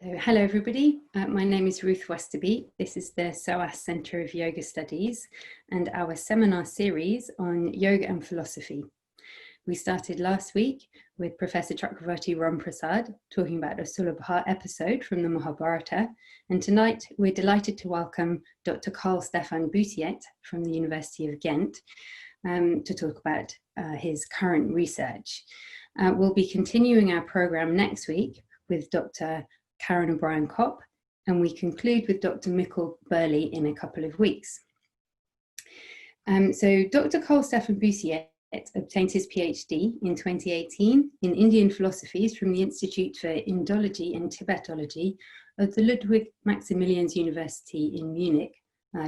So, hello everybody, my name is Ruth Westerby. This is the SOAS Centre of Yoga Studies and our seminar series on yoga and philosophy. We started last week with Professor Chakravarti Ramprasad talking about a Sulabha episode from the Mahabharata, and tonight we're delighted to welcome Dr. Carl Stefan Bussiet from the University of Ghent to talk about his current research. We'll be continuing our programme next week with Dr. Karen O'Brien-Kopp, and we conclude with Dr. Mikkel Burley in a couple of weeks. So Dr. Carl Stefan Bussiet obtained his PhD in 2018 in Indian philosophies from the Institute for Indology and Tibetology of the Ludwig Maximilians University in Munich,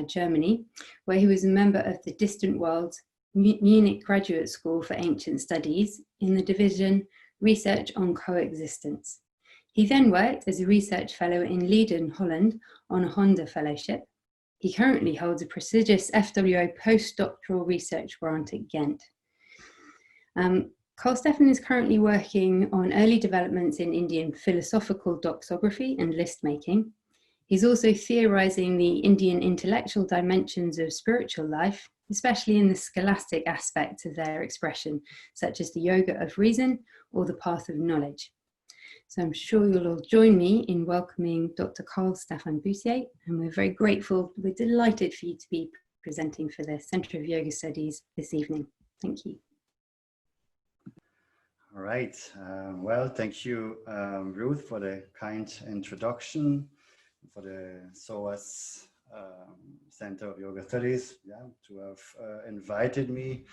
Germany, where he was a member of the Distant Worlds Munich Graduate School for Ancient Studies in the division Research on Coexistence. He then worked as a research fellow in Leiden, Holland, on a Honda Fellowship. He currently holds a prestigious FWO postdoctoral research grant at Ghent. Carl Stefan is currently working on early developments in Indian philosophical doxography and list making. He's also theorizing the Indian intellectual dimensions of spiritual life, especially in the scholastic aspects of their expression, such as the yoga of reason or the path of knowledge. So I'm sure you'll all join me in welcoming Dr. Carl Stefan Bussiet, and we're very grateful, we're delighted for you to be presenting for the Centre of Yoga Studies this evening. Thank you. All right, well, thank you, Ruth, for the kind introduction, for the SOAS Centre of Yoga Studies, to have invited me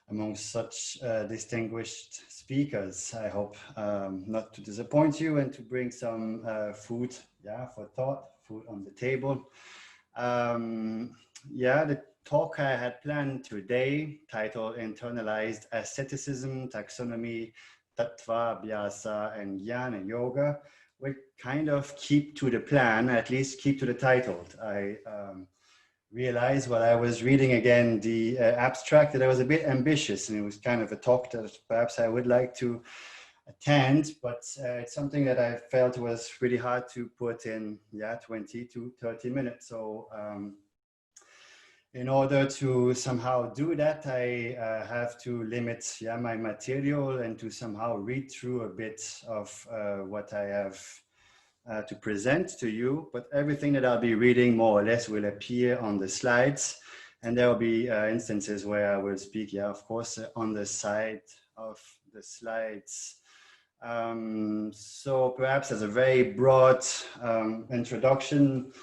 among such distinguished speakers. I hope not to disappoint you and to bring some food, for thought, food on the table. The talk I had planned today, titled Internalized Asceticism, Taxonomy, Tattva-Abhyāsa, and Jñāna-Yoga, will kind of keep to the plan, at least keep to the title. I realized while I was reading again the abstract that I was a bit ambitious, and it was kind of a talk that perhaps I would like to attend, but it's something that I felt was really hard to put in 20 to 30 minutes. So in order to somehow do that, I have to limit my material and to somehow read through a bit of what I have to present to you, but everything that I'll be reading more or less will appear on the slides, and there will be instances where I will speak, of course, on the side of the slides. So perhaps as a very broad introduction,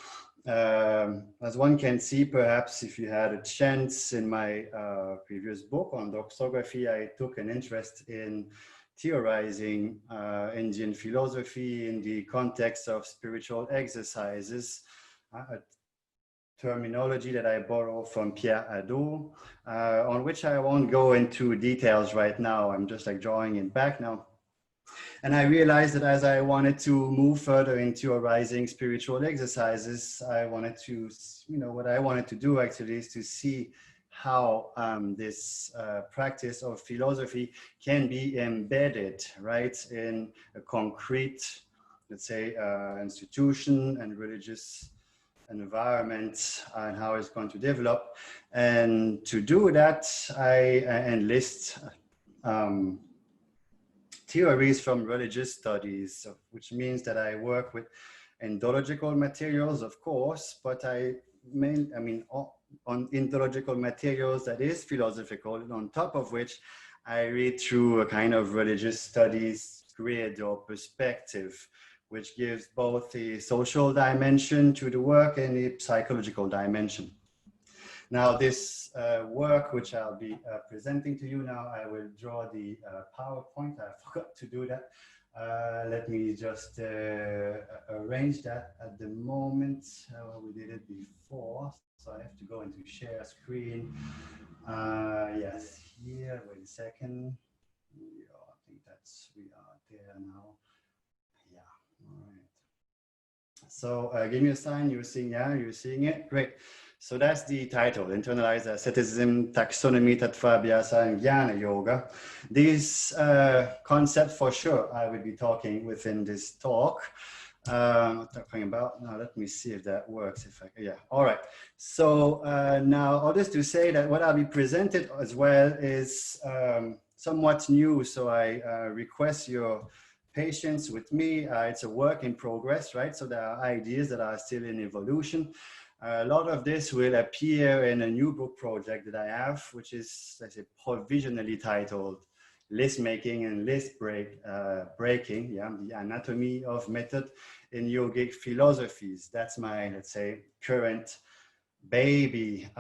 as one can see, perhaps if you had a chance in my previous book on doxography, I took an interest in theorizing Indian philosophy in the context of spiritual exercises, a terminology that I borrow from Pierre Hadot, on which I won't go into details right now. I'm just like drawing it back now. And I realized that as I wanted to move further into theorizing spiritual exercises, I wanted to, what I wanted to do actually is to see how this practice of philosophy can be embedded, right, in a concrete, let's say, institution and religious environment, and how it's going to develop. And to do that, I enlist theories from religious studies, which means that I work with indological materials, of course, but on indological materials that is philosophical, and on top of which I read through a kind of religious studies grid or perspective, which gives both the social dimension to the work and the psychological dimension. Now this work, which I'll be presenting to you now, I will draw the PowerPoint. I forgot to do that. Let me just arrange that at the moment. We did it before, so I have to go into share screen. Yes, here, wait a second. I think we are there now. Yeah, all right. So give me a sign, you're seeing it, great. So that's the title, Internalized Asceticism, Taxonomy, Tattva-Abhyāsa, and Jñāna-Yoga. These concepts, for sure, I will be talking within this talk. Talking about now, let me see if that works. Yeah, all right. So now all this to say that what I'll be presented as well is somewhat new. So I request your patience with me. It's a work in progress, right? So there are ideas that are still in evolution. A lot of this will appear in a new book project that I have, which is, let's say, provisionally titled List Making and List Breaking, yeah, the Anatomy of Method in Yogic Philosophies. That's my, let's say, current baby.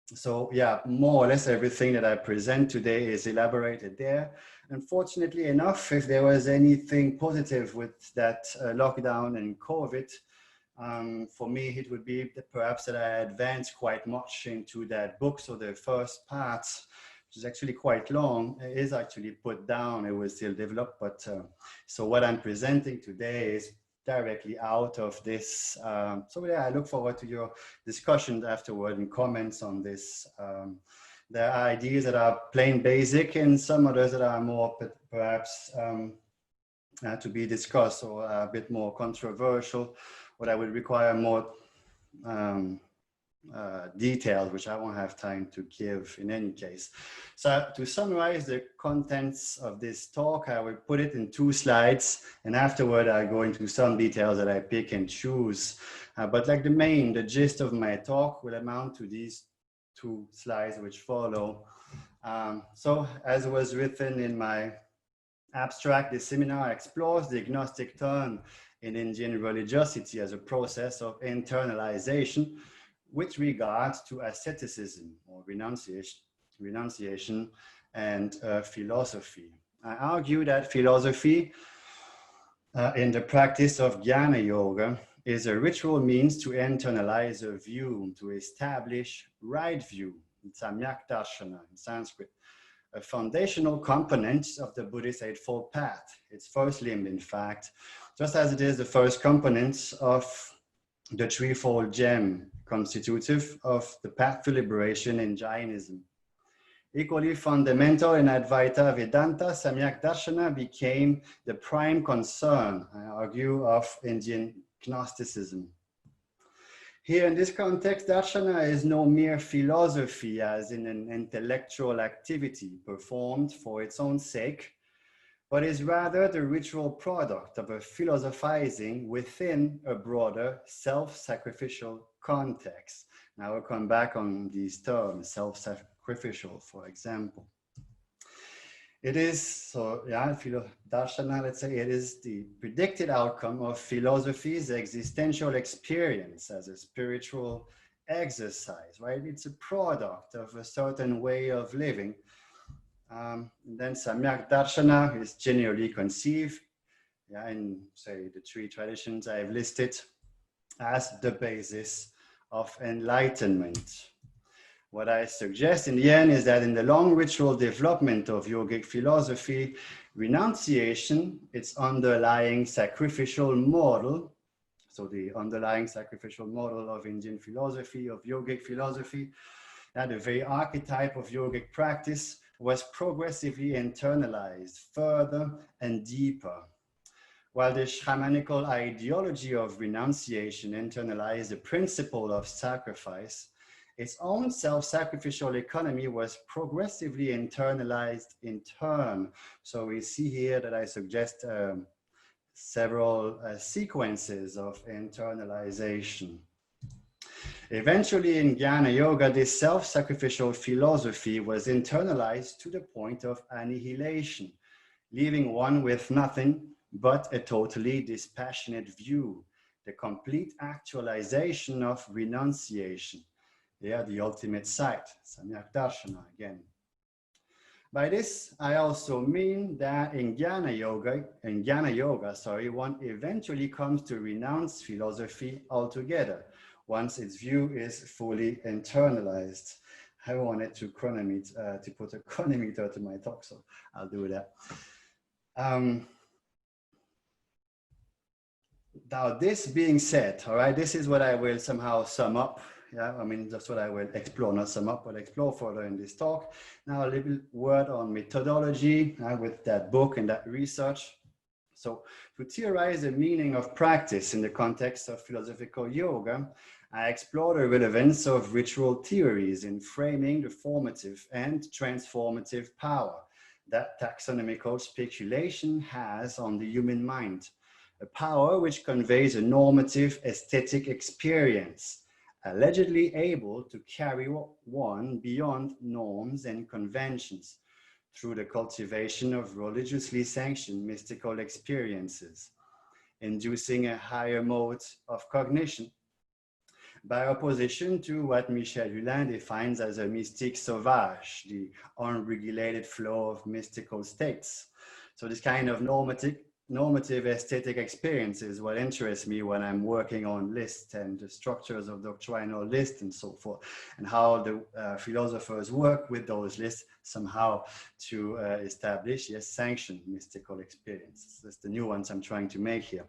So yeah, more or less everything that I present today is elaborated there. Unfortunately enough, if there was anything positive with that lockdown and COVID, for me, it would be that perhaps that I advanced quite much into that book. So the first part, which is actually quite long, is actually put down. It was still developed, but so what I'm presenting today is directly out of this. So yeah, I look forward to your discussions afterward and comments on this. There are ideas that are plain basic and some others that are more perhaps to be discussed or a bit more controversial, what I would require more details, which I won't have time to give in any case. So to summarize the contents of this talk, I will put it in 2 slides, and afterward I'll go into some details that I pick and choose. But like the gist of my talk will amount to these 2 slides which follow. So as was written in my abstract, this seminar explores the gnostic turn in Indian religiosity as a process of internalization with regards to asceticism or renunciation and philosophy. I argue that philosophy in the practice of Jnāna-Yoga is a ritual means to internalize a view, to establish right view, samyak darshana in Sanskrit, a foundational component of the Buddhist Eightfold Path. Its first limb, in fact, just as it is the first component of the threefold gem constitutive of the path to liberation in Jainism. Equally fundamental in Advaita Vedanta, Samyak Darshana became the prime concern, I argue, of Indian Gnosticism. Here in this context, Darshana is no mere philosophy as in an intellectual activity performed for its own sake, but is rather the ritual product of a philosophizing within a broader self-sacrificial context. Now we'll come back on these terms, self-sacrificial, for example. It is, so yeah, Darshana, let's say, it is the predicted outcome of philosophy's existential experience as a spiritual exercise, right? It's a product of a certain way of living. Then Samyak Darshana is generally conceived, yeah, in, say, the 3 traditions I've listed as the basis of enlightenment. What I suggest in the end is that in the long ritual development of yogic philosophy, renunciation, its underlying sacrificial model, so the underlying sacrificial model of Indian philosophy, of yogic philosophy, that the very archetype of yogic practice was progressively internalized further and deeper. While the shamanical ideology of renunciation internalized the principle of sacrifice, its own self-sacrificial economy was progressively internalized in turn. So we see here that I suggest several sequences of internalization. Eventually in Jnāna-Yoga, this self-sacrificial philosophy was internalized to the point of annihilation, leaving one with nothing but a totally dispassionate view, the complete actualization of renunciation. Yeah, the ultimate sight, Samyak Darshana again. By this, I also mean that in Jnāna-Yoga, one eventually comes to renounce philosophy altogether, once its view is fully internalized. I wanted to put a chronometer to my talk, so I'll do that. Now, this being said, all right, this is what I will somehow sum up. Yeah, I mean, that's what I will explore, not sum up, but explore further in this talk. Now, a little word on methodology with that book and that research. So to theorize the meaning of practice in the context of philosophical yoga, I explore the relevance of ritual theories in framing the formative and transformative power that taxonomical speculation has on the human mind, a power which conveys a normative aesthetic experience, allegedly able to carry one beyond norms and conventions through the cultivation of religiously sanctioned mystical experiences, inducing a higher mode of cognition, by opposition to what Michel Hulin defines as a mystique sauvage, the unregulated flow of mystical states. So this kind of normative aesthetic experience is what interests me when I'm working on lists and the structures of doctrinal lists and so forth, and how the philosophers work with those lists somehow to establish, yes, sanctioned mystical experiences. That's the nuance I'm trying to make here.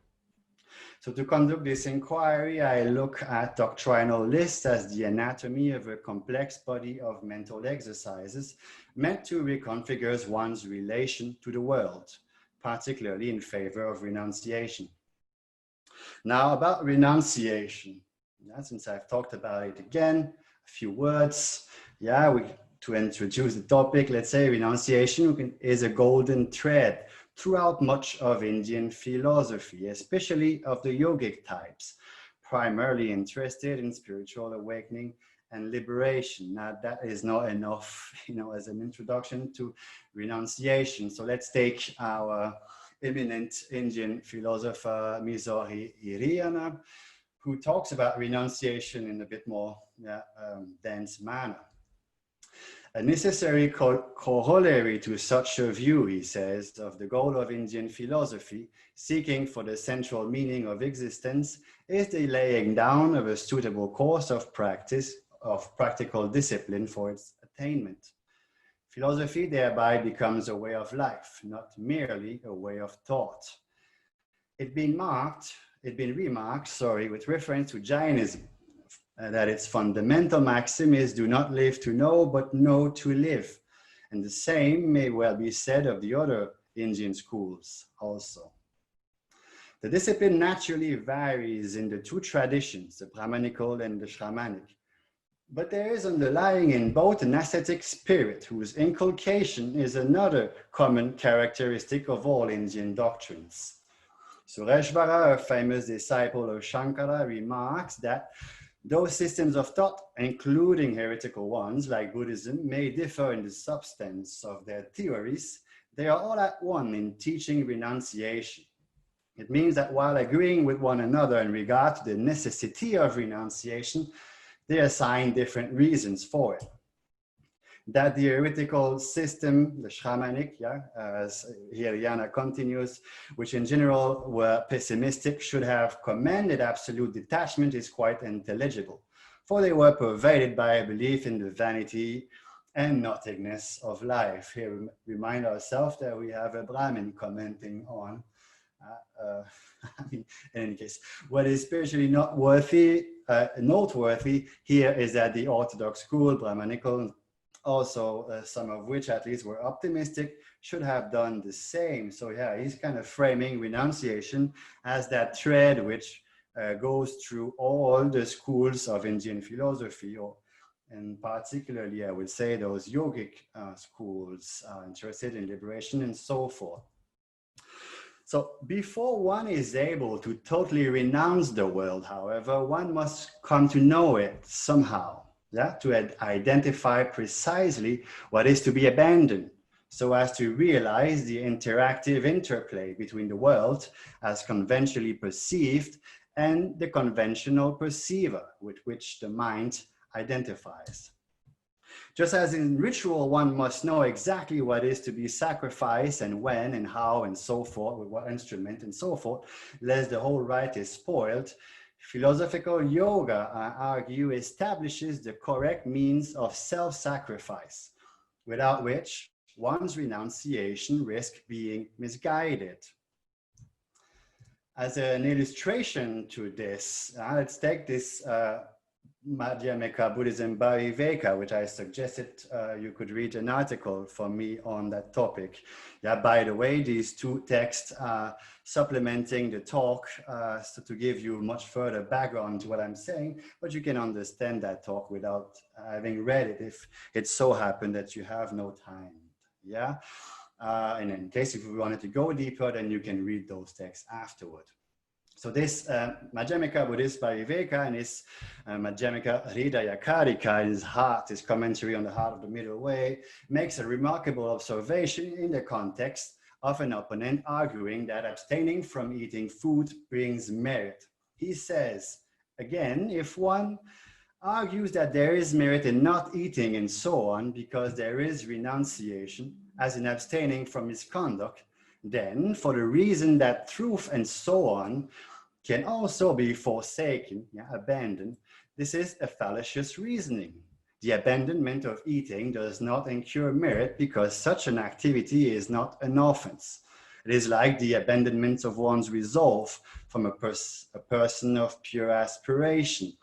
So to conduct this inquiry, I look at doctrinal lists as the anatomy of a complex body of mental exercises meant to reconfigure one's relation to the world, particularly in favor of renunciation. Now about renunciation, since I've talked about it again, a few words. To introduce the topic, let's say renunciation is a golden thread throughout much of Indian philosophy, especially of the yogic types, primarily interested in spiritual awakening and liberation. Now that is not enough, as an introduction to renunciation. So let's take our eminent Indian philosopher Mizori Iriyana, who talks about renunciation in a bit more dense manner. A necessary corollary to such a view, he says, of the goal of Indian philosophy, seeking for the central meaning of existence, is the laying down of a suitable course of practice, of practical discipline for its attainment. Philosophy thereby becomes a way of life, not merely a way of thought. It's been remarked, with reference to Jainism, that its fundamental maxim is do not live to know, but know to live. And the same may well be said of the other Indian schools also. The discipline naturally varies in the two traditions, the Brahmanical and the Shramanic. But there is underlying in both an ascetic spirit whose inculcation is another common characteristic of all Indian doctrines. Sureshvara, a famous disciple of Shankara, remarks that those systems of thought, including heretical ones like Buddhism, may differ in the substance of their theories. They are all at one in teaching renunciation. It means that while agreeing with one another in regard to the necessity of renunciation, they assign different reasons for it. That the heretical system, the Shramanic, as Hirayana continues, which in general were pessimistic, should have commanded absolute detachment is quite intelligible, for they were pervaded by a belief in the vanity and nothingness of life. Here we remind ourselves that we have a Brahmin commenting on, in any case, what is spiritually noteworthy here is that the Orthodox school, Brahmanical, also some of which at least were optimistic, should have done the same. So he's kind of framing renunciation as that thread which goes through all the schools of Indian philosophy, and particularly I would say those yogic schools interested in liberation and so forth. So before one is able to totally renounce the world, however, one must come to know it somehow. To identify precisely what is to be abandoned, so as to realize the interactive interplay between the world as conventionally perceived and the conventional perceiver with which the mind identifies. Just as in ritual, one must know exactly what is to be sacrificed and when and how and so forth, with what instrument and so forth, lest the whole rite is spoiled. Philosophical yoga, I argue, establishes the correct means of self-sacrifice, without which one's renunciation risks being misguided. As an illustration to this, let's take this Madhyamika Buddhism Bhāviveka, which I suggested you could read an article from me on that topic. Yeah, by the way, these two texts are supplementing the talk so to give you much further background to what I'm saying, but you can understand that talk without having read it if it so happened that you have no time. Yeah, and in case if you wanted to go deeper, then you can read those texts afterward. So this Madhyamika Buddhist Bhāviveka and his Madhyamika Hridaya-Karika, his heart, his commentary on the heart of the middle way, makes a remarkable observation in the context of an opponent arguing that abstaining from eating food brings merit. He says, again, if one argues that there is merit in not eating and so on because there is renunciation, as in abstaining from misconduct, then, for the reason that truth and so on can also be forsaken, abandoned, this is a fallacious reasoning. The abandonment of eating does not incur merit because such an activity is not an offense. It is like the abandonment of one's resolve from a person of pure aspiration.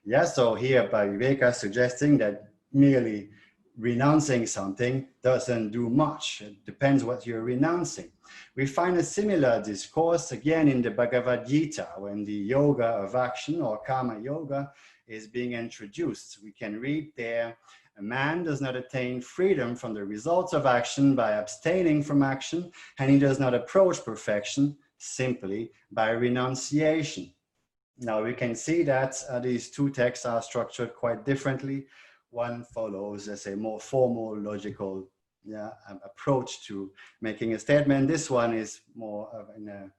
Yeah, so here Bhāviveka suggesting that merely renouncing something doesn't do much. It depends what you're renouncing. We find a similar discourse again in the Bhagavad Gita when the yoga of action or karma yoga is being introduced. We can read there, a man does not attain freedom from the results of action by abstaining from action, and he does not approach perfection simply by renunciation. Now we can see that these two texts are structured quite differently. One follows, let's say, more formal, logical approach to making a statement. This one is more of in a,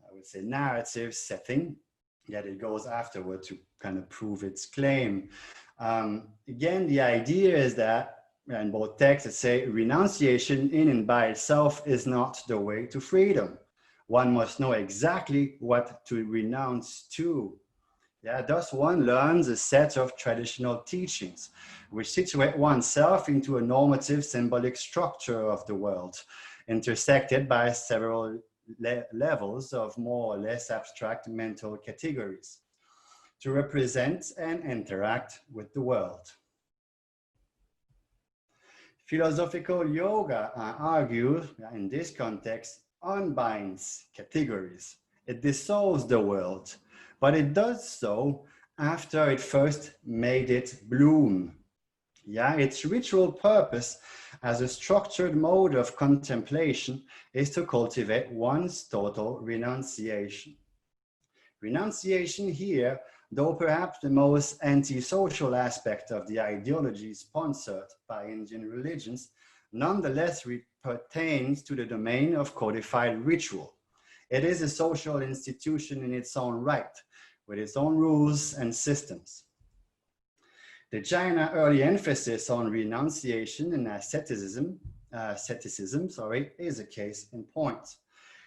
I would say, narrative setting, yet it goes afterward to kind of prove its claim. Again, the idea is that, in both texts, say renunciation in and by itself is not the way to freedom. One must know exactly what to renounce to. Yeah, thus one learns a set of traditional teachings which situate oneself into a normative symbolic structure of the world, intersected by several levels of more or less abstract mental categories to represent and interact with the world. Philosophical yoga, I argue, in this context, unbinds categories. It dissolves the world, but it does so after it first made it bloom. Yeah, its ritual purpose as a structured mode of contemplation is to cultivate one's total renunciation. Renunciation here, though perhaps the most antisocial aspect of the ideology sponsored by Indian religions, nonetheless pertains to the domain of codified ritual. It is a social institution in its own right, with its own rules and systems. The Jaina early emphasis on renunciation and asceticism is a case in point.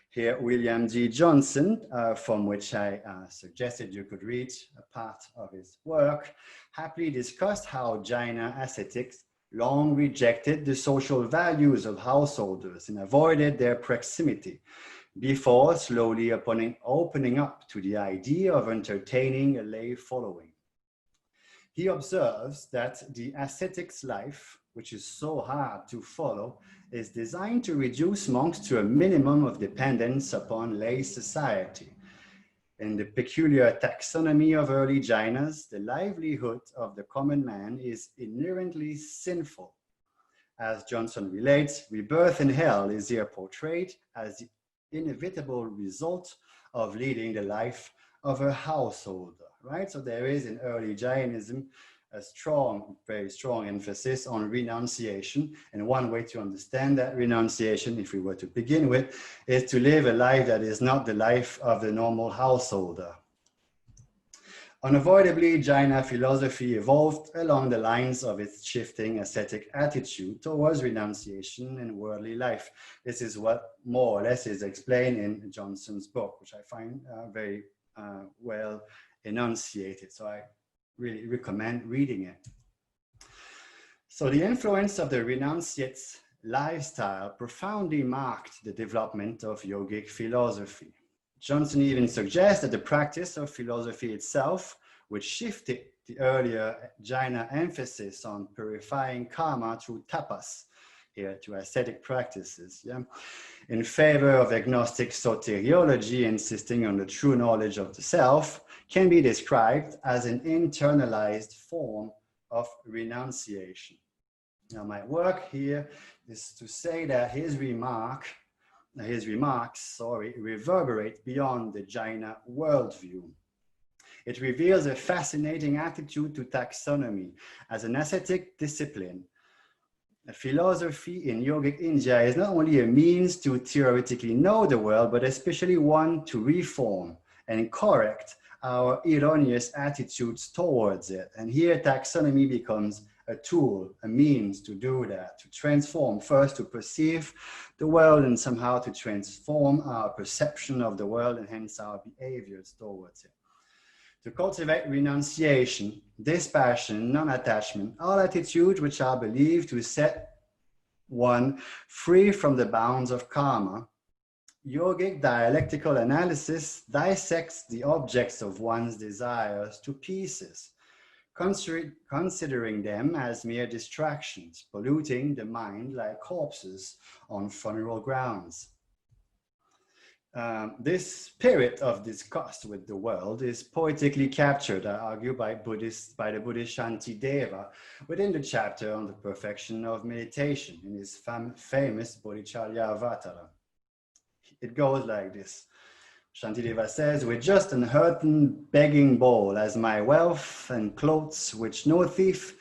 Here, William G. Johnson, from which I suggested you could read a part of his work, happily discussed how Jaina ascetics long rejected the social values of householders and avoided their proximity, before slowly opening up to the idea of entertaining a lay following. He observes that the ascetic's life, which is so hard to follow, is designed to reduce monks to a minimum of dependence upon lay society. In the peculiar taxonomy of early Jainas, the livelihood of the common man is inherently sinful. As Johnson relates, rebirth in hell is here portrayed as the inevitable result of leading the life of a householder, right? So there is in early Jainism a strong, very strong emphasis on renunciation. And one way to understand that renunciation, if we were to begin with, is to live a life that is not the life of the normal householder. Unavoidably, Jaina philosophy evolved along the lines of its shifting ascetic attitude towards renunciation and worldly life. This is what more or less is explained in Johnson's book, which I find very well enunciated. So I really recommend reading it. So the influence of the renunciate's lifestyle profoundly marked the development of yogic philosophy. Johnson even suggests that the practice of philosophy itself, which shifted the earlier Jaina emphasis on purifying karma through tapas, here to ascetic practices, yeah, in favor of agnostic soteriology, insisting on the true knowledge of the self, can be described as an internalized form of renunciation. Now, my work here is to say that his remarks, reverberate beyond the Jaina worldview. It reveals a fascinating attitude to taxonomy as an ascetic discipline. A philosophy in yogic India is not only a means to theoretically know the world, but especially one to reform and correct our erroneous attitudes towards it. And here taxonomy becomes a tool, a means to do that, to transform, first to perceive the world and somehow to transform our perception of the world and hence our behaviors towards it. To cultivate renunciation, dispassion, non-attachment, all attitudes which are believed to set one free from the bounds of karma, yogic dialectical analysis dissects the objects of one's desires to pieces, considering them as mere distractions, polluting the mind like corpses on funeral grounds. This spirit of disgust with the world is poetically captured, I argue, by the Buddhist Shantideva within the chapter on the perfection of meditation in his famous Bodhicharya-Avatara. It goes like this. Shantideva says, "With just an earthen begging bowl as my wealth and clothes which no thief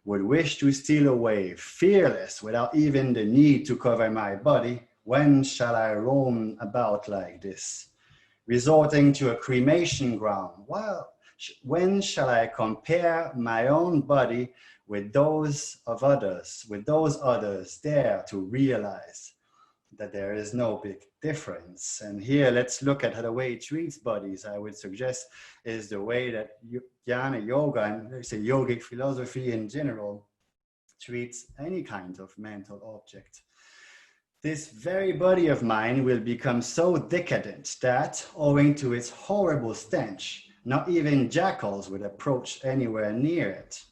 would wish to steal away, fearless without even the need to cover my body, when shall I roam about like this, resorting to a cremation ground? Well, when shall I compare my own body with those of others, there to realize that there is no big difference?" And here, let's look at the way it treats bodies. I would suggest is the way that Jnāna-Yoga and let's say yogic philosophy in general treats any kind of mental object. This very body of mine will become so decadent that, owing to its horrible stench, not even jackals would approach anywhere near it.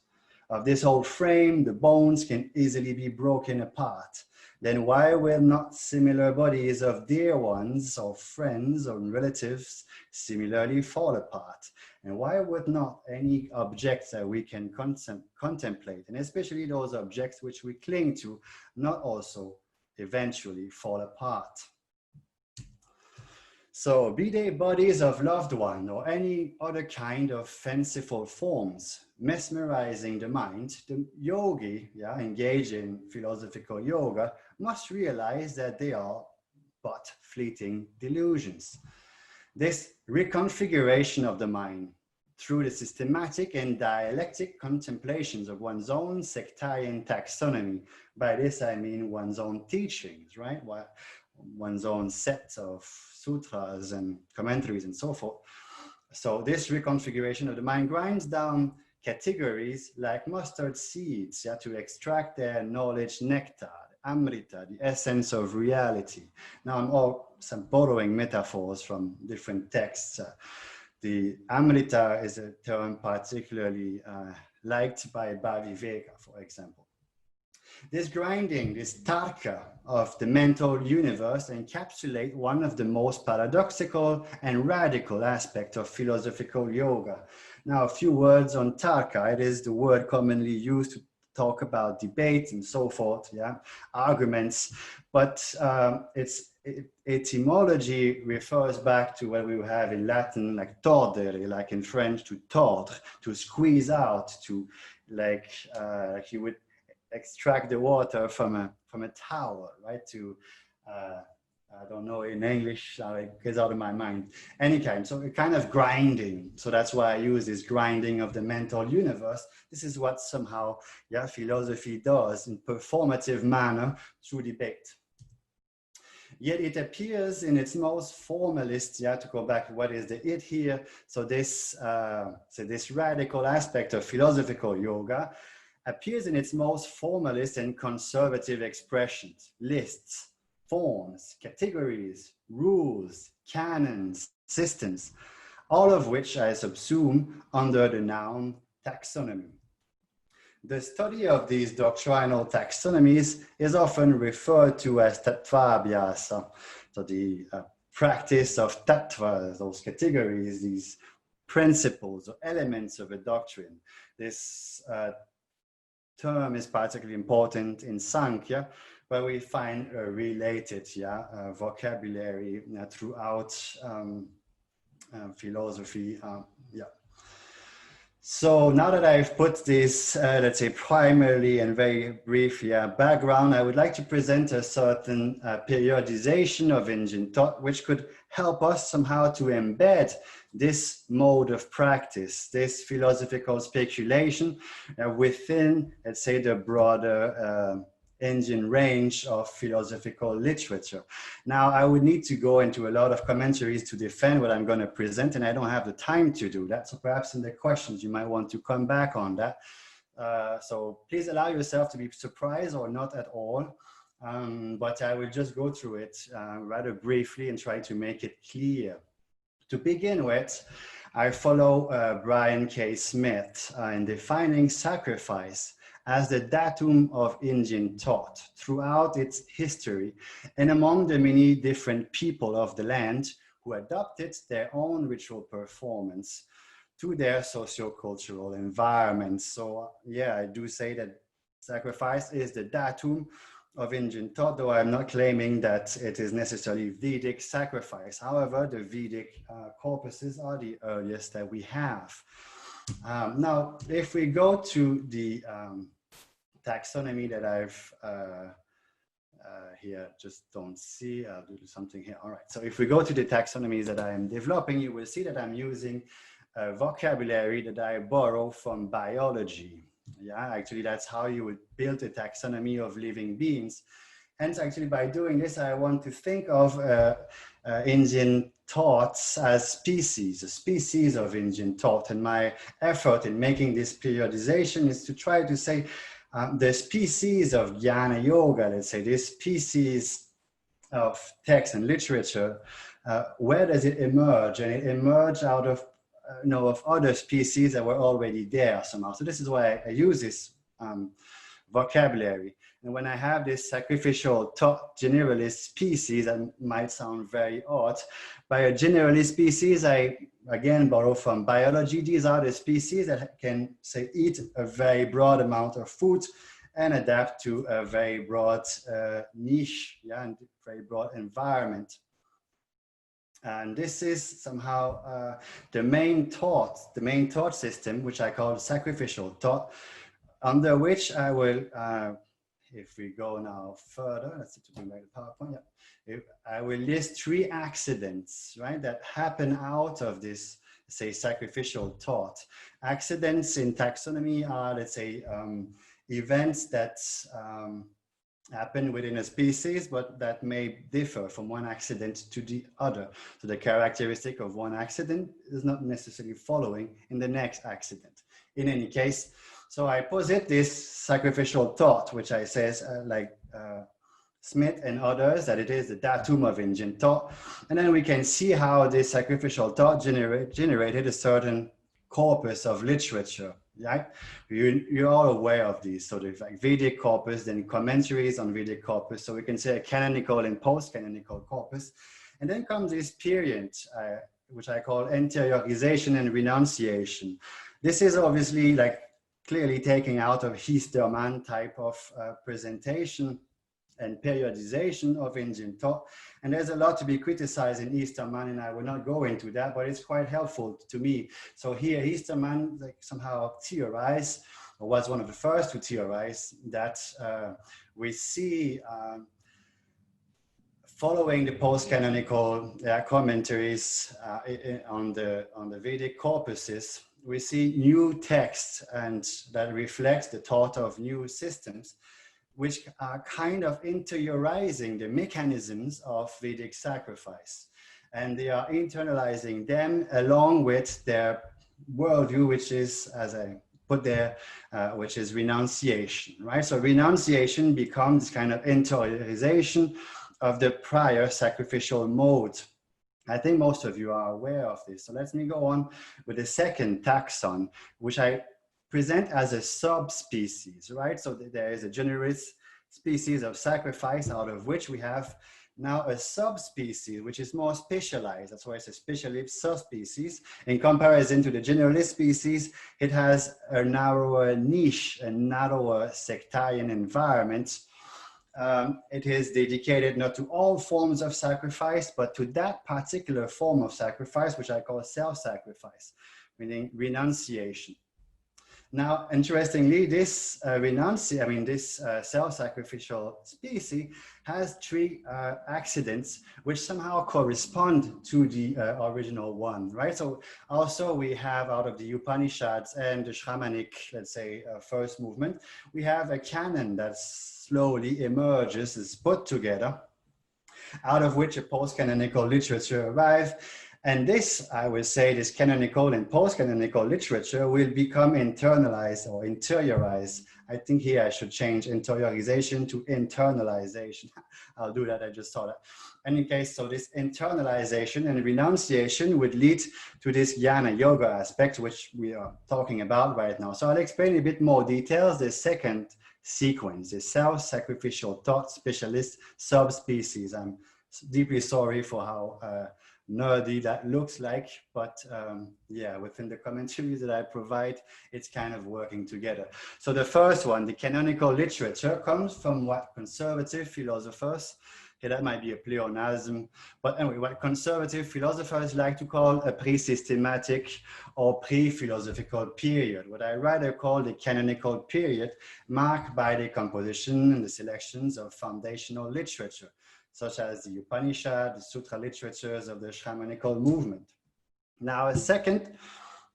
Of this old frame, the bones can easily be broken apart. Then why will not similar bodies of dear ones or friends or relatives similarly fall apart? And why would not any objects that we can contemplate, and especially those objects which we cling to, not also eventually fall apart? So be they bodies of loved one or any other kind of fanciful forms mesmerizing the mind, the yogi, engaged in philosophical yoga, must realize that they are but fleeting delusions. This reconfiguration of the mind through the systematic and dialectic contemplations of one's own sectarian taxonomy. By this I mean one's own teachings, right? One's own set of sutras and commentaries and so forth. So this reconfiguration of the mind grinds down categories like mustard seeds, to extract their knowledge nectar, amrita, the essence of reality. Now I'm borrowing metaphors from different texts. The amrita is a term particularly liked by Bhāviveka, for example. This grinding, this tarka of the mental universe encapsulate one of the most paradoxical and radical aspects of philosophical yoga. Now, a few words on tarka. It is the word commonly used to talk about debate and so forth, arguments, but its etymology refers back to what we have in Latin, like tordere, like in French, to tordre, to squeeze out, to like you would extract the water from a towel, right? To I don't know in English, it gets out of my mind. Any kind, so a kind of grinding. So that's why I use this grinding of the mental universe. This is what somehow, philosophy does in performative manner through debate. Yet it appears in its most formalist, to go back to what is the it here. So this radical aspect of philosophical yoga appears in its most formalist and conservative expressions, lists, forms, categories, rules, canons, systems, all of which I subsume under the noun taxonomy. The study of these doctrinal taxonomies is often referred to as Tattva-Abhyāsa. So the practice of tattva, those categories, these principles or elements of a doctrine. This term is particularly important in Sankhya, where we find a related vocabulary throughout philosophy. So now that I've put this, let's say, primarily and very brief background, I would like to present a certain periodization of Indian thought, which could help us somehow to embed this mode of practice, this philosophical speculation within, let's say, the broader Indian range of philosophical literature. Now, I would need to go into a lot of commentaries to defend what I'm going to present, and I don't have the time to do that. So perhaps in the questions, you might want to come back on that. So please allow yourself to be surprised or not at all. But I will just go through it rather briefly and try to make it clear. To begin with, I follow Brian K. Smith in defining sacrifice as the datum of Indian thought throughout its history and among the many different people of the land who adopted their own ritual performance to their socio-cultural environment. So yeah, I do say that sacrifice is the datum of Indian thought, though I'm not claiming that it is necessarily Vedic sacrifice. However, the Vedic corpuses are the earliest that we have. Now, if we go to the taxonomy that I've here, just don't see, I'll do something here. All right, so if we go to the taxonomies that I am developing, you will see that I'm using a vocabulary that I borrow from biology. Yeah, actually that's how you would build a taxonomy of living beings. Hence, actually by doing this, I want to think of Indian thoughts as species, a species of Indian thought. And my effort in making this periodization is to try to say, the species of Jnāna-Yoga, let's say, this species of text and literature, where does it emerge? And it emerged out of, of other species that were already there somehow. So this is why I use this vocabulary. And when I have this sacrificial thought generalist species, that might sound very odd. By a generalist species, I again borrow from biology. These are the species that can, say, eat a very broad amount of food and adapt to a very broad niche, and very broad environment. And this is somehow the main thought system, which I call sacrificial thought, under which I will, if we go now further, let's see to bring back the PowerPoint. Yeah. I will list 3 accidents, right, that happen out of this, say, sacrificial thought. Accidents in taxonomy are, let's say, events that happen within a species, but that may differ from one accident to the other. So the characteristic of one accident is not necessarily following in the next accident. In any case, so I posit this sacrificial thought, which I says like Smith and others, that it is the datum of Indian thought. And then we can see how this sacrificial thought generated a certain corpus of literature. Right? You're all aware of these. So there's like Vedic corpus, then commentaries on Vedic corpus. So we can say a canonical and post-canonical corpus. And then comes this period, which I call interiorization and renunciation. This is obviously like clearly taking out of Histerman type of presentation and periodization of Indian thought. And there's a lot to be criticized in Easterman, and I will not go into that, but it's quite helpful to me. So here, Easterman like somehow theorized, or was one of the first to theorize, that we see following the post-canonical commentaries on the Vedic corpuses, we see new texts and that reflects the thought of new systems, which are kind of interiorizing the mechanisms of Vedic sacrifice. And they are internalizing them along with their worldview, which is, as I put there, which is renunciation, right? So renunciation becomes kind of interiorization of the prior sacrificial mode. I think most of you are aware of this. So let me go on with the second taxon, which I present as a subspecies, right? So there is a generous species of sacrifice, out of which we have now a subspecies, which is more specialized. That's why it's a specialist subspecies. In comparison to the generalist species, it has a narrower niche, a narrower sectarian environment. It is dedicated not to all forms of sacrifice, but to that particular form of sacrifice, which I call self-sacrifice, meaning renunciation. Now, interestingly, this self-sacrificial species has three accidents which somehow correspond to the original one, right? So also we have, out of the Upanishads and the Shramanic, let's say, first movement, we have a canon that slowly emerges, is put together, out of which a post-canonical literature arrives. And this, I would say, this canonical and post-canonical literature will become internalized or interiorized. I think here I should change interiorization to internalization. I'll do that, I just saw that. In any case, so this internalization and renunciation would lead to this Jnāna-Yoga aspect, which we are talking about right now. So I'll explain a bit more details. The second sequence, the self-sacrificial thought specialist subspecies. I'm deeply sorry for how nerdy that looks like, but yeah, within the commentaries that I provide, it's kind of working together. So the first one, the canonical literature, comes from what conservative philosophers, okay, that might be a pleonasm, but anyway, what conservative philosophers like to call a pre-systematic or pre-philosophical period, what I rather call the canonical period, marked by the composition and the selections of foundational literature, such as the Upanishad, the Sutra literatures of the Shramanical movement. Now, a second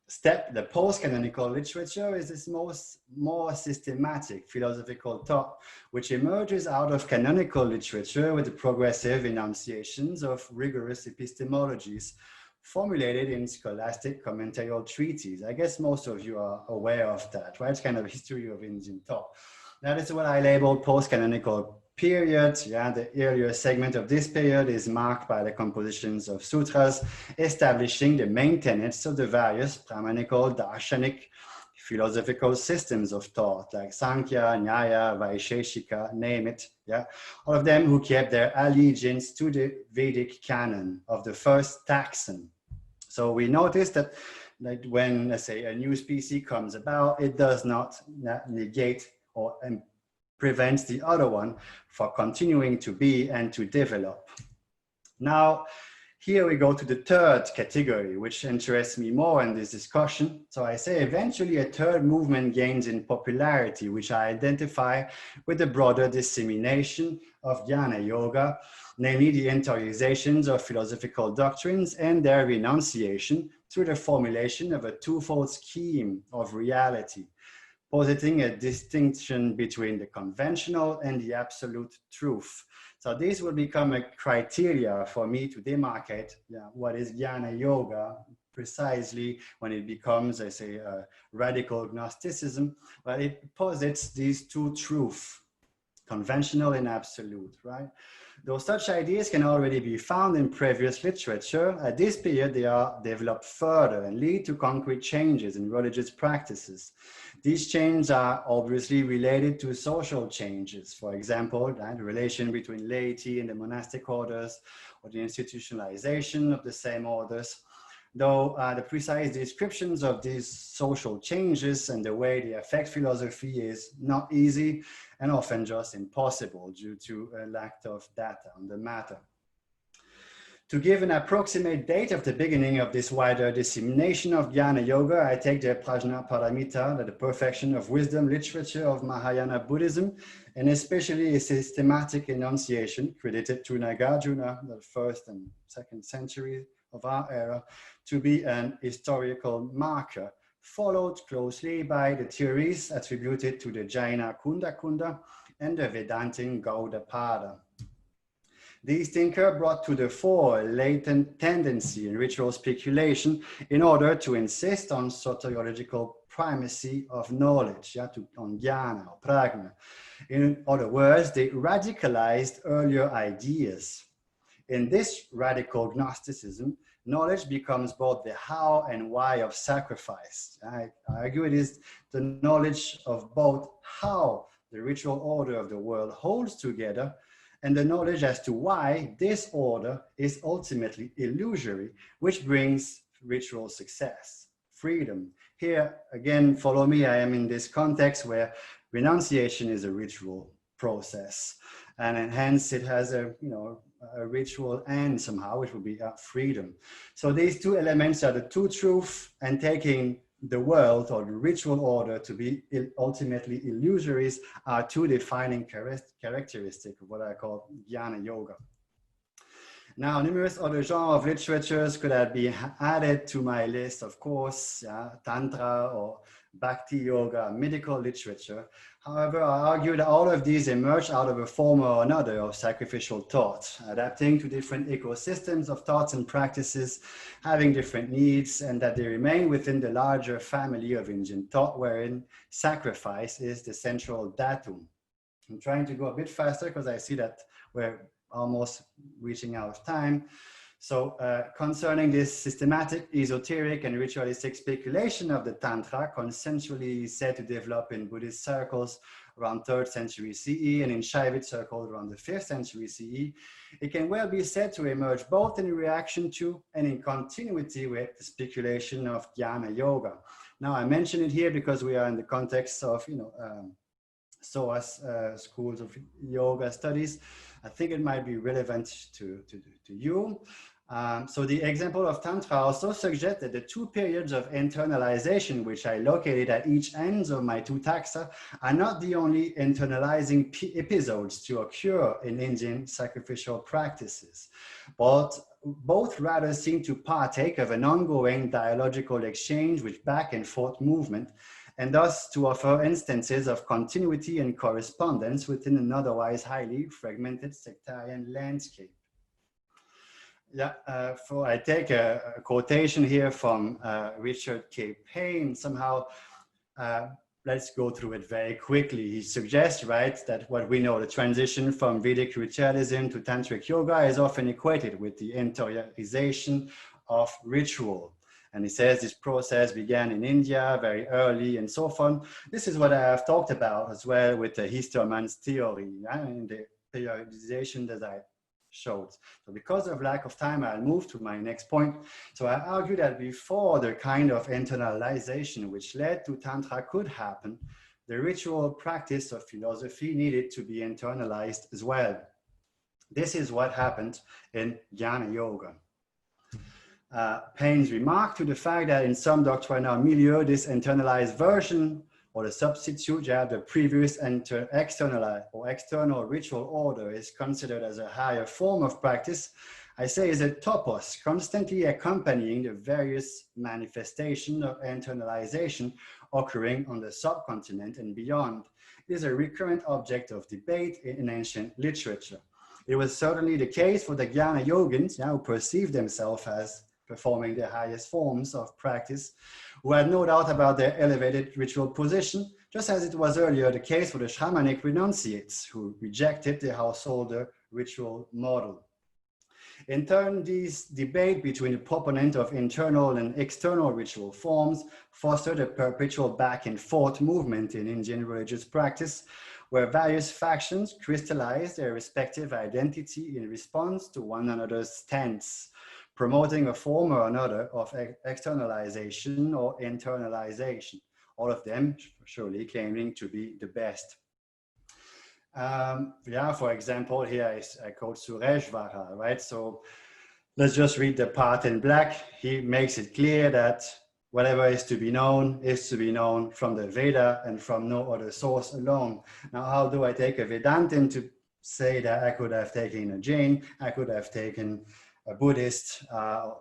step, the post-canonical literature, is this more systematic philosophical thought, which emerges out of canonical literature with the progressive enunciations of rigorous epistemologies formulated in scholastic commentarial treatises. I guess most of you are aware of that, right? It's kind of a history of Indian thought. That is what I label post-canonical period. Yeah, the earlier segment of this period is marked by the compositions of sutras establishing the main tenets of the various Brahmanical, Darshanic, philosophical systems of thought, like Sankhya, Nyaya, Vaisheshika, name it. Yeah, all of them who kept their allegiance to the Vedic canon of the first taxon. So we notice that, like, when, let's say, a new species comes about, it does not negate or prevents the other one from continuing to be and to develop. Now, here we go to the third category, which interests me more in this discussion. So I say eventually a third movement gains in popularity, which I identify with the broader dissemination of Jnāna-Yoga, namely the interiorizations of philosophical doctrines and their renunciation through the formulation of a twofold scheme of reality, positing a distinction between the conventional and the absolute truth. So this will become a criteria for me to demarcate what is Jnāna-Yoga precisely when it becomes, I say, a radical Gnosticism. Well, it posits these two truths, conventional and absolute, right? Though such ideas can already be found in previous literature, at this period they are developed further and lead to concrete changes in religious practices. These changes are obviously related to social changes, for example, the relation between laity and the monastic orders, or the institutionalization of the same orders. Though the precise descriptions of these social changes and the way they affect philosophy is not easy and often just impossible due to a lack of data on the matter. To give an approximate date of the beginning of this wider dissemination of Jnāna-Yoga, I take the Prajnaparamita, the perfection of wisdom literature of Mahayana Buddhism, and especially a systematic enunciation credited to Nāgārjuna, the 1st and 2nd century of our era, to be an historical marker, followed closely by the theories attributed to the Jaina Kundakunda and the Vedantin Gaudapada. These thinkers brought to the fore a latent tendency in ritual speculation in order to insist on soteriological primacy of knowledge, on jnana or prajna. In other words, they radicalized earlier ideas. In this radical Gnosticism, knowledge becomes both the how and why of sacrifice. I argue it is the knowledge of both how the ritual order of the world holds together and the knowledge as to why this order is ultimately illusory, which brings ritual success, freedom. Here, again, follow me, I am in this context where renunciation is a ritual process, and hence it has a, a ritual end somehow, which would be freedom. So these two elements are the two truths, and taking the world or the ritual order to be ultimately illusories are two defining characteristics of what I call Jnāna-Yoga. Now, numerous other genres of literatures could have been added to my list, of course, Tantra or Bhakti Yoga, medical literature. However, I argue that all of these emerge out of a form or another of sacrificial thought, adapting to different ecosystems of thoughts and practices, having different needs, and that they remain within the larger family of Indian thought, wherein sacrifice is the central datum. I'm trying to go a bit faster because I see that we're almost reaching out of time. So concerning this systematic, esoteric, and ritualistic speculation of the Tantra, consensually said to develop in Buddhist circles around 3rd century CE and in Shaivit circles around the 5th century CE, it can well be said to emerge both in reaction to and in continuity with the speculation of Jnāna-Yoga. Now, I mention it here because we are in the context of, SOAS, schools of yoga studies. I think it might be relevant to you. So the example of Tantra also suggests that the two periods of internalization, which I located at each ends of my two taxa, are not the only internalizing episodes to occur in Indian sacrificial practices, but both rather seem to partake of an ongoing dialogical exchange with back and forth movement, and thus to offer instances of continuity and correspondence within an otherwise highly fragmented sectarian landscape. Yeah, I take a quotation here from Richard K. Payne. Somehow, let's go through it very quickly. He suggests, right, that what we know, the transition from Vedic ritualism to Tantric yoga is often equated with the internalization of ritual. And he says this process began in India very early and so on. This is what I have talked about as well with the Histerman's theory and the periodization that I showed. So because of lack of time, I'll move to my next point. So I argue that before the kind of internalization which led to Tantra could happen, the ritual practice of philosophy needed to be internalized as well. This is what happened in Jnāna-Yoga. Payne's remark to the fact that in some doctrinal milieu, this internalized version or the substitute, the previous external ritual order is considered as a higher form of practice, I say is a topos, constantly accompanying the various manifestations of internalization occurring on the subcontinent and beyond. It is a recurrent object of debate in ancient literature. It was certainly the case for the Jnana yogins, who perceived themselves as performing the highest forms of practice, who had no doubt about their elevated ritual position, just as it was earlier the case for the shamanic renunciates, who rejected the householder ritual model. In turn, this debate between the proponent of internal and external ritual forms fostered a perpetual back and forth movement in Indian religious practice, where various factions crystallized their respective identity in response to one another's stance, promoting a form or another of externalization or internalization, all of them surely claiming to be the best. For example, here I quote Sureshvara, right? So let's just read the part in black. He makes it clear that whatever is to be known from the Veda and from no other source alone. Now, how do I take a Vedantin to say that I could have taken a Jain, I could have taken a Buddhist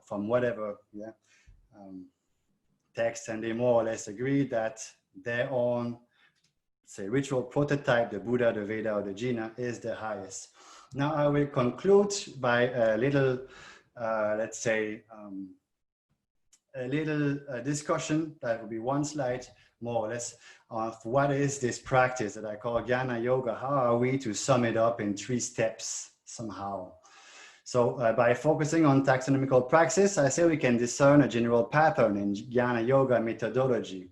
from whatever text, and they more or less agree that their own, say, ritual prototype, the Buddha, the Veda, or the Jina, is the highest. Now I will conclude by a little, let's say, a little discussion that will be one slide, more or less, of what is this practice that I call Jnana Yoga. How are we to sum it up in 3 steps somehow? So by focusing on taxonomical praxis, I say we can discern a general pattern in Jnāna-Yoga methodology.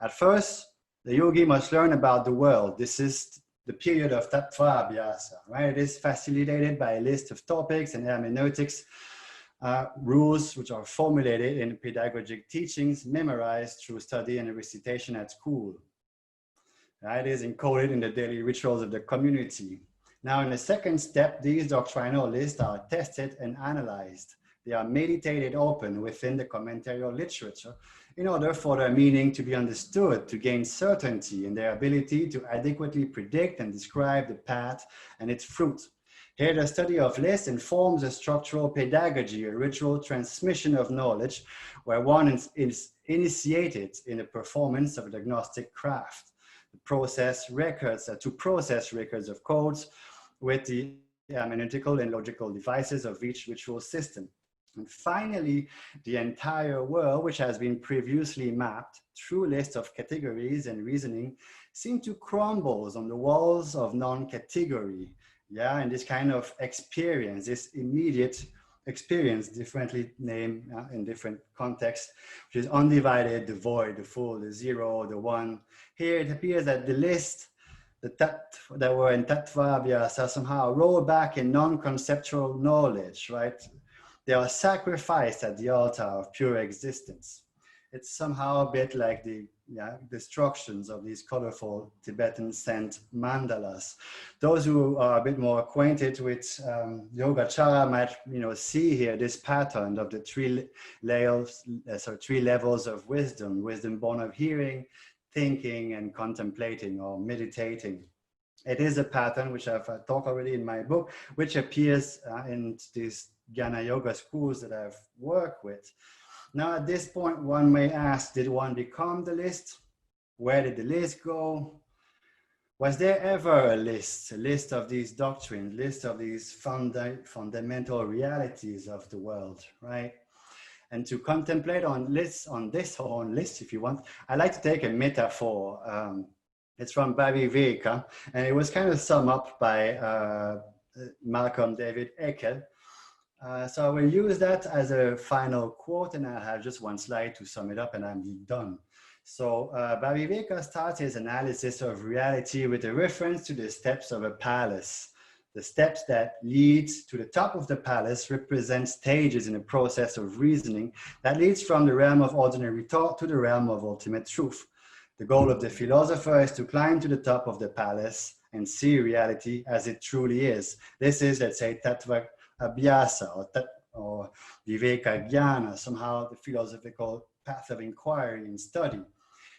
At first, the yogi must learn about the world. This is the period of Tattva-Abhyāsa, right? It is facilitated by a list of topics and hermeneutics rules which are formulated in pedagogic teachings, memorized through study and recitation at school. It is encoded in the daily rituals of the community. Now, in the second step, these doctrinal lists are tested and analyzed. They are meditated open within the commentarial literature in order for their meaning to be understood, to gain certainty in their ability to adequately predict and describe the path and its fruit. Here, the study of lists informs a structural pedagogy, a ritual transmission of knowledge, where one is initiated in the performance of the gnostic craft, to process records of codes with the hermeneutical and logical devices of each ritual system. And finally, the entire world, which has been previously mapped through lists of categories and reasoning, seem to crumble on the walls of non-category. And this kind of experience, this immediate experience, differently named in different contexts, which is undivided, the void, the full, the zero, the one. Here it appears that the list that were in Tattva-Abhyāsa somehow roll back in non-conceptual knowledge, right? They are sacrificed at the altar of pure existence. It's somehow a bit like the destructions of these colorful Tibetan scent mandalas. Those who are a bit more acquainted with Yogacara might, see here this pattern of the three levels of wisdom: wisdom born of hearing, thinking, and contemplating or meditating. It is a pattern which I've talked already in my book, which appears in these Jnāna-Yoga schools that I've worked with. Now, at this point, one may ask, did one become the list? Where did the list go? Was there ever a list of these doctrines, list of these fundamental realities of the world, right? And to contemplate on this if you want, I like to take a metaphor. It's from Bhāviveka, and it was kind of summed up by Malcolm David Eckel. So I will use that as a final quote, and I have just one slide to sum it up and I'm done. So Bhāviveka starts his analysis of reality with a reference to the steps of a palace. The steps that lead to the top of the palace represent stages in a process of reasoning that leads from the realm of ordinary thought to the realm of ultimate truth. The goal of the philosopher is to climb to the top of the palace and see reality as it truly is. This is, let's say, Tattva-Abhyāsa or Viveka Jnana, somehow the philosophical path of inquiry and study.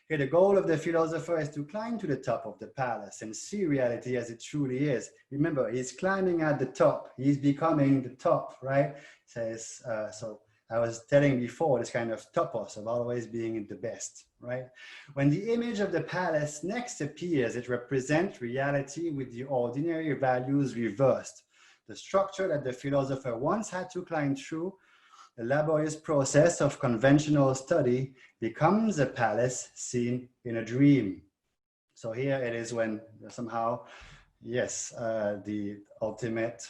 Here, the goal of the philosopher is to climb to the top of the palace and see reality as it truly is. Remember, he's climbing at the top. He's becoming the top, right? Says, so I was telling before, this kind of topos of always being the best, right? When the image of the palace next appears, it represents reality with the ordinary values reversed. The structure that the philosopher once had to climb through, the laborious process of conventional study, becomes a palace seen in a dream. So here it is when somehow, yes, the ultimate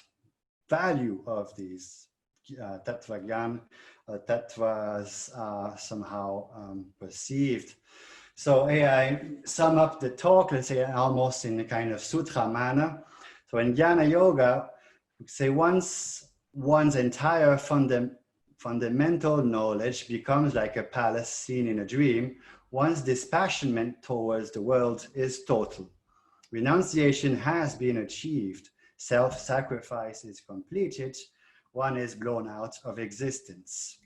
value of these Tattva-Jnana, Tattvas are somehow perceived. So here I sum up the talk, let's say almost in a kind of sutra manner. So in Jnāna-Yoga, say once one's entire fundamental knowledge becomes like a palace seen in a dream, one's dispassionment towards the world is total. Renunciation has been achieved. Self-sacrifice is completed. One is blown out of existence.